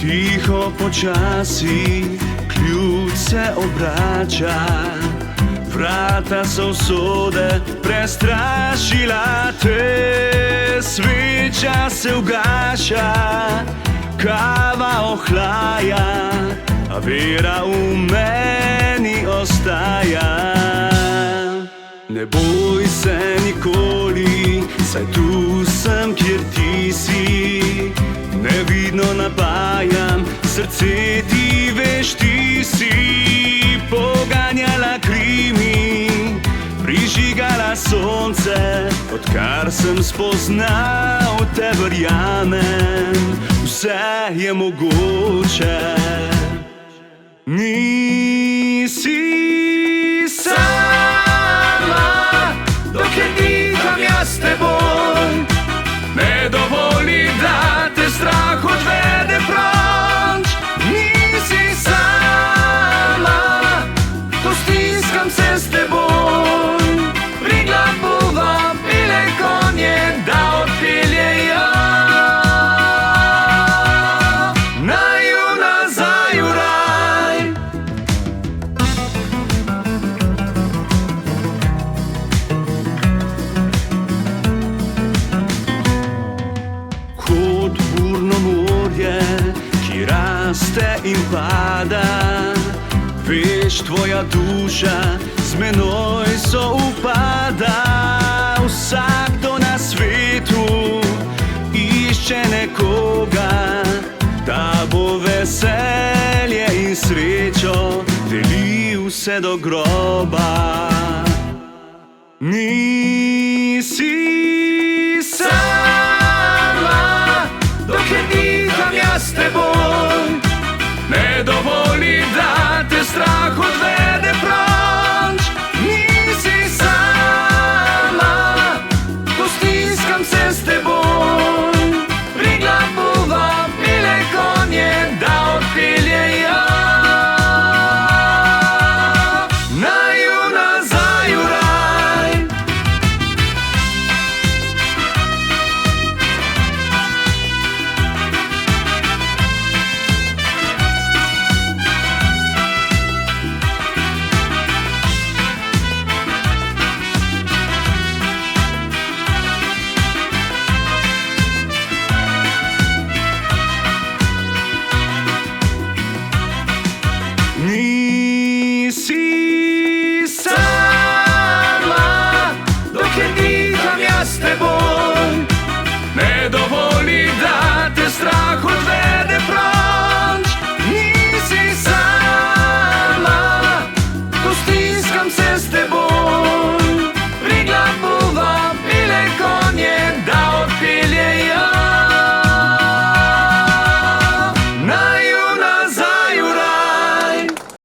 Tiho počasi ključ se obrača, vrata so usode prestrašila te. Sveča se ugaša, kava ohlaja, a vera v meni ostaja. Ne boj se nikoli, saj tu sem, kjer ti si. Nevidno napajam, srce ti veš, ti si poganjala krimi, prižigala sonce. Odkar sem spoznal te, verjamem, vse je mogoče. Nisi sama, dokler diham jaz s teboj. Ne dovoli, da te strah odvede proč. Nisi sama, ko stiskam se s teboj. Priglabuva bile konje, da odpeljejo naju nazaj v raj. Kot burno morje, ki raste in pada, veš, tvoja duša z menoj soupada. Vsakdo na svetu išče nekoga, da bo veselje in srečo delil vse do groba. Nisi sama, dokler diham jaz s teboj. Ne dovoli, da te strah odvede.